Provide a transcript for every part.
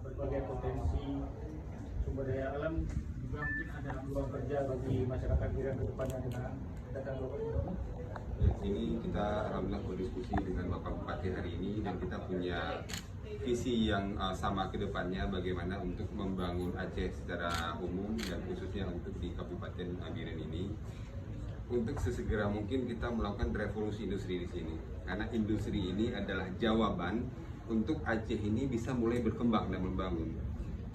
berbagai potensi sumber daya alam, juga mungkin ada peluang kerja bagi masyarakat Biren ke depannya dengan datang Bapak ini. Ini kita alhamdulillah berdiskusi dengan Bapak Bupati hari ini dan kita punya visi yang sama ke depannya bagaimana untuk membangun Aceh secara umum dan khususnya untuk di Kabupaten Biren ini. Untuk sesegera mungkin kita melakukan revolusi industri di sini. Karena industri ini adalah jawaban untuk Aceh ini bisa mulai berkembang dan membangun.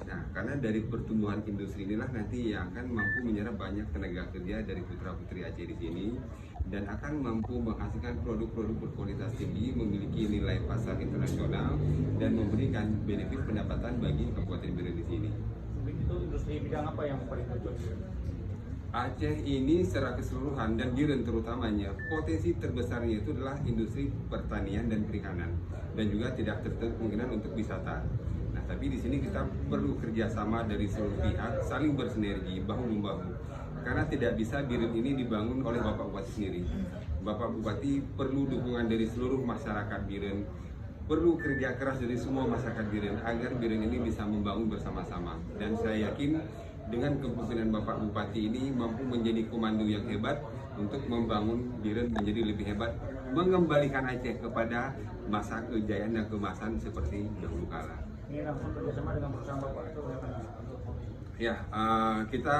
Nah, karena dari pertumbuhan industri inilah nanti yang akan mampu menyerap banyak tenaga kerja dari putra-putri Aceh di sini dan akan mampu menghasilkan produk-produk berkualitas tinggi, memiliki nilai pasar internasional dan memberikan benefit pendapatan bagi Kabupaten Biren di sini. Itu industri bidang apa yang paling cocok? Aceh ini secara keseluruhan dan Biren terutamanya potensi terbesarnya itu adalah industri pertanian dan perikanan dan juga tidak tertutup kemungkinan untuk wisata. Nah, tapi di sini kita perlu kerjasama dari seluruh pihak, saling bersinergi, bahu membahu. Karena tidak bisa Biren ini dibangun oleh Bapak Bupati sendiri. Bapak Bupati perlu dukungan dari seluruh masyarakat Biren, perlu kerja keras dari semua masyarakat Biren agar Biren ini bisa membangun bersama-sama. Dan saya yakin dengan kepemimpinan Bapak Bupati ini mampu menjadi komando yang hebat untuk membangun Biren menjadi lebih hebat, mengembalikan Aceh kepada masa kejayaan dan kemasan seperti dahulu kala. Ini langsung kerjasama dengan perusahaan Bapak itu bagaimana? Ya, kita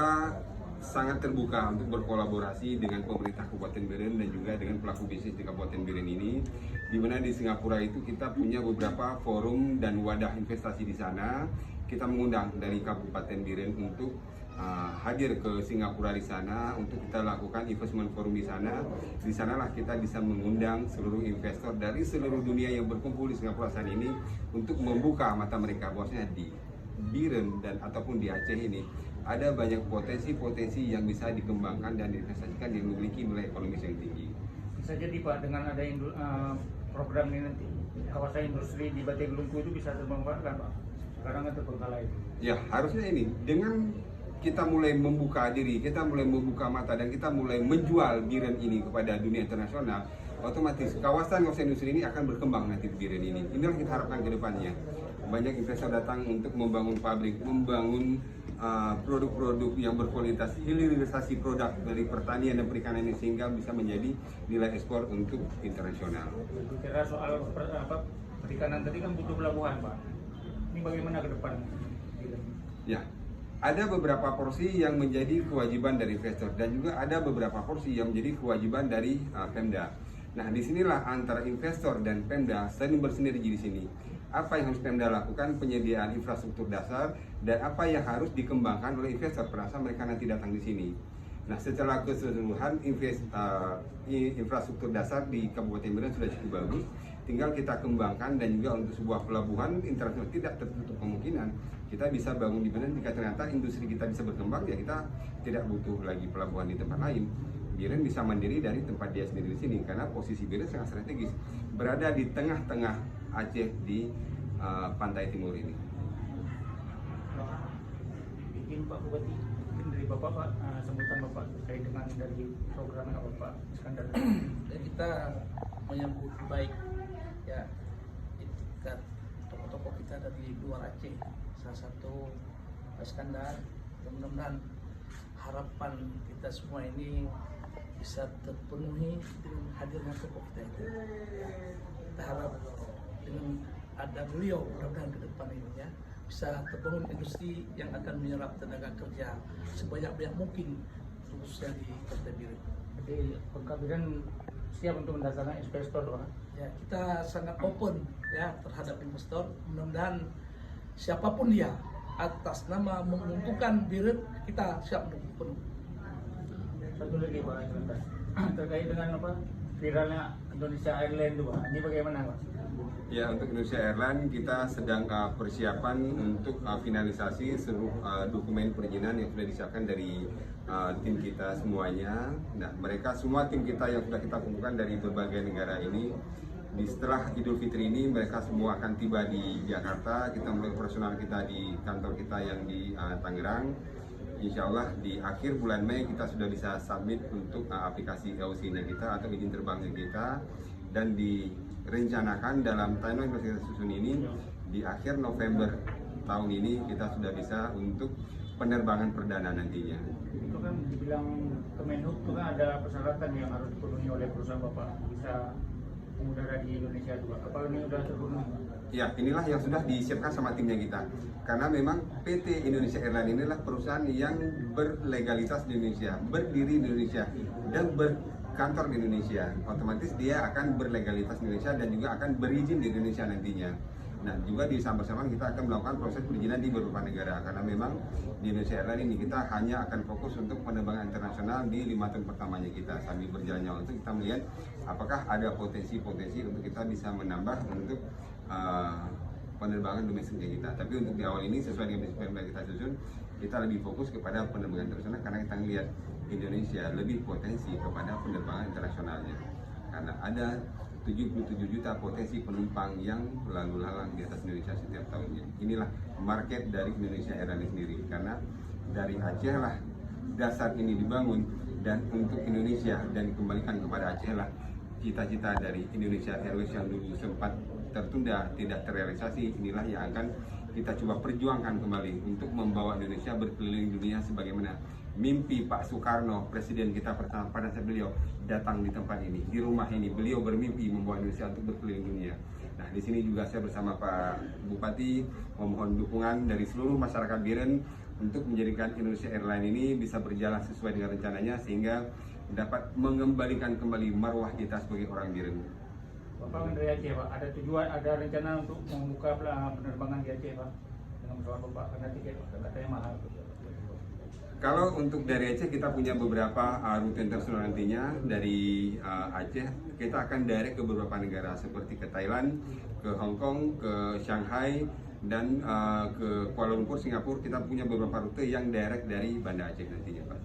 sangat terbuka untuk berkolaborasi dengan pemerintah Kabupaten Biren dan juga dengan pelaku bisnis di Kabupaten Biren ini. Di mana di Singapura itu kita punya beberapa forum dan wadah investasi di sana. Kita mengundang dari Kabupaten Biren untuk hadir ke Singapura di sana untuk kita lakukan investment forum di sana. Di sanalah kita bisa mengundang seluruh investor dari seluruh dunia yang berkumpul di Singapura saat ini untuk membuka mata mereka bahwasanya di Biren dan ataupun di Aceh ini ada banyak potensi-potensi yang bisa dikembangkan dan diinvestasikan yang memiliki nilai ekonomis yang tinggi. Bisa jadi Pak, dengan ada program ini nanti kawasan industri di Batai Gelungku itu bisa termanfaatkan Pak. Sekarang kan terbengkalai itu. Ya, harusnya ini dengan kita mulai membuka diri, kita mulai membuka mata dan kita mulai menjual Biren ini kepada dunia internasional, otomatis kawasan-kawasan industri ini akan berkembang nanti di Biren ini. Inilah kita harapkan ke depannya. Banyak investor datang untuk membangun pabrik, membangun produk-produk yang berkualitas, hilirisasi produk dari pertanian dan perikanan ini sehingga bisa menjadi nilai ekspor untuk internasional. Bicara soal perikanan tadi kan butuh pelabuhan Pak. Ini bagaimana ke depan? Ya, ada beberapa porsi yang menjadi kewajiban dari investor dan juga ada beberapa porsi yang menjadi kewajiban dari Pemda. Nah, disinilah antara investor dan Pemda saling bersinergi di sini. Apa yang harus Pemda lakukan, penyediaan infrastruktur dasar dan apa yang harus dikembangkan oleh investor pada saat mereka nanti datang di sini. Nah, secara keseluruhan infrastruktur dasar di Kabupaten Biren sudah cukup bagus. Tinggal kita kembangkan dan juga untuk sebuah pelabuhan internasional tidak tertutup kemungkinan kita bisa bangun di Biren jika ternyata industri kita bisa berkembang, ya kita tidak butuh lagi pelabuhan di tempat lain. Biren bisa mandiri dari tempat dia sendiri di sini karena posisi Biren sangat strategis, berada di tengah-tengah Aceh di pantai timur ini. Bikin Pak Bupati, mungkin dari Bapak Pak, sambutan Bapak terkait dengan dari program Bapak Iskandar. Kita menyambut baik ya itikat tokoh-tokoh kita dari luar Aceh, salah satu Pak Iskandar. Mudah-mudahan harapan kita semua ini bisa terpenuhi dengan hadirnya tokoh kita itu. Kita harap dengan ada beliau mudah-mudahan ke depan ini ya bisa terbangun industri yang akan menyerap tenaga kerja sebanyak-banyak mungkin khususnya di Kabupaten Biren. Jadi Pemkab Biren siap untuk mendatangkan investor Pak. Ya, kita sangat open ya terhadap investor. Mudah-mudahan siapapun dia atas nama menguntungkan Biren, kita siap untuk penuh. Satu lagi Pak, terkait dengan viralnya Indonesia Airlines itu Pak. Ini bagaimana Pak? Ya, untuk Indonesia Airlines kita sedang persiapan untuk finalisasi seluruh dokumen perizinan yang sudah disiapkan dari tim kita semuanya. Nah, mereka semua tim kita yang sudah kita kumpulkan dari berbagai negara ini. Setelah Idul Fitri ini mereka semua akan tiba di Jakarta. Kita mulai operasional kita di kantor kita yang di Tangerang. Insya Allah di akhir bulan Mei kita sudah bisa submit untuk aplikasi EOC-nya kita atau izin terbangnya kita, dan direncanakan dalam timeline yang kita susun ini di akhir November tahun ini kita sudah bisa untuk penerbangan perdana nantinya. Itu kan dibilang Kemenhub itu kan ada persyaratan yang harus dipenuhi oleh perusahaan Bapak bisa mengudara di Indonesia juga. Apa ini sudah terpenuhi? Ya, inilah yang sudah disiapkan sama timnya kita. Karena memang PT Indonesia Airlines inilah perusahaan yang berlegalitas di Indonesia, berdiri di Indonesia, dan berkantor di Indonesia. Otomatis dia akan berlegalitas di Indonesia dan juga akan berizin di Indonesia nantinya. Nah, juga di samping-samping kita akan melakukan proses perizinan di beberapa negara. Karena memang di Indonesia Airlines ini kita hanya akan fokus untuk penerbangan internasional di 5 tahun pertamanya kita. Sambil berjalannya waktu kita melihat apakah ada potensi-potensi untuk kita bisa menambah untuk penerbangan domestiknya kita. Tapi untuk di awal ini sesuai dengan prinsip yang kita susun, kita lebih fokus kepada penerbangan internasional karena kita melihat Indonesia lebih potensi kepada penerbangan internasionalnya. Karena ada 77 juta potensi penumpang yang lalu lalang di atas Indonesia setiap tahunnya. Inilah market dari Indonesia Airlines sendiri. Karena dari Aceh lah dasar ini dibangun, dan untuk Indonesia dan dikembalikan kepada Aceh lah cita-cita dari Indonesia Airways yang dulu sempat tertunda, tidak terrealisasi. Inilah yang akan kita coba perjuangkan kembali untuk membawa Indonesia berkeliling dunia sebagaimana mimpi Pak Soekarno, presiden kita pertama pada saat beliau datang di tempat ini, di rumah ini, beliau bermimpi membawa Indonesia untuk berkeliling dunia. Nah, di sini juga saya bersama Pak Bupati memohon dukungan dari seluruh masyarakat Biren untuk menjadikan Indonesia Airlines ini bisa berjalan sesuai dengan rencananya sehingga dapat mengembalikan kembali marwah kita sebagai orang Biren. Bapak dari Aceh, Pak, ada tujuan, ada rencana untuk membuka penerbangan di Aceh, Pak, dengan pesawat Bapak, karena tiket katanya mahal. Kalau untuk dari Aceh kita punya beberapa rute internasional nantinya. Dari Aceh kita akan direct ke beberapa negara seperti ke Thailand, ke Hong Kong, ke Shanghai, dan ke Kuala Lumpur, Singapura. Kita punya beberapa rute yang direct dari Banda Aceh nantinya, Pak.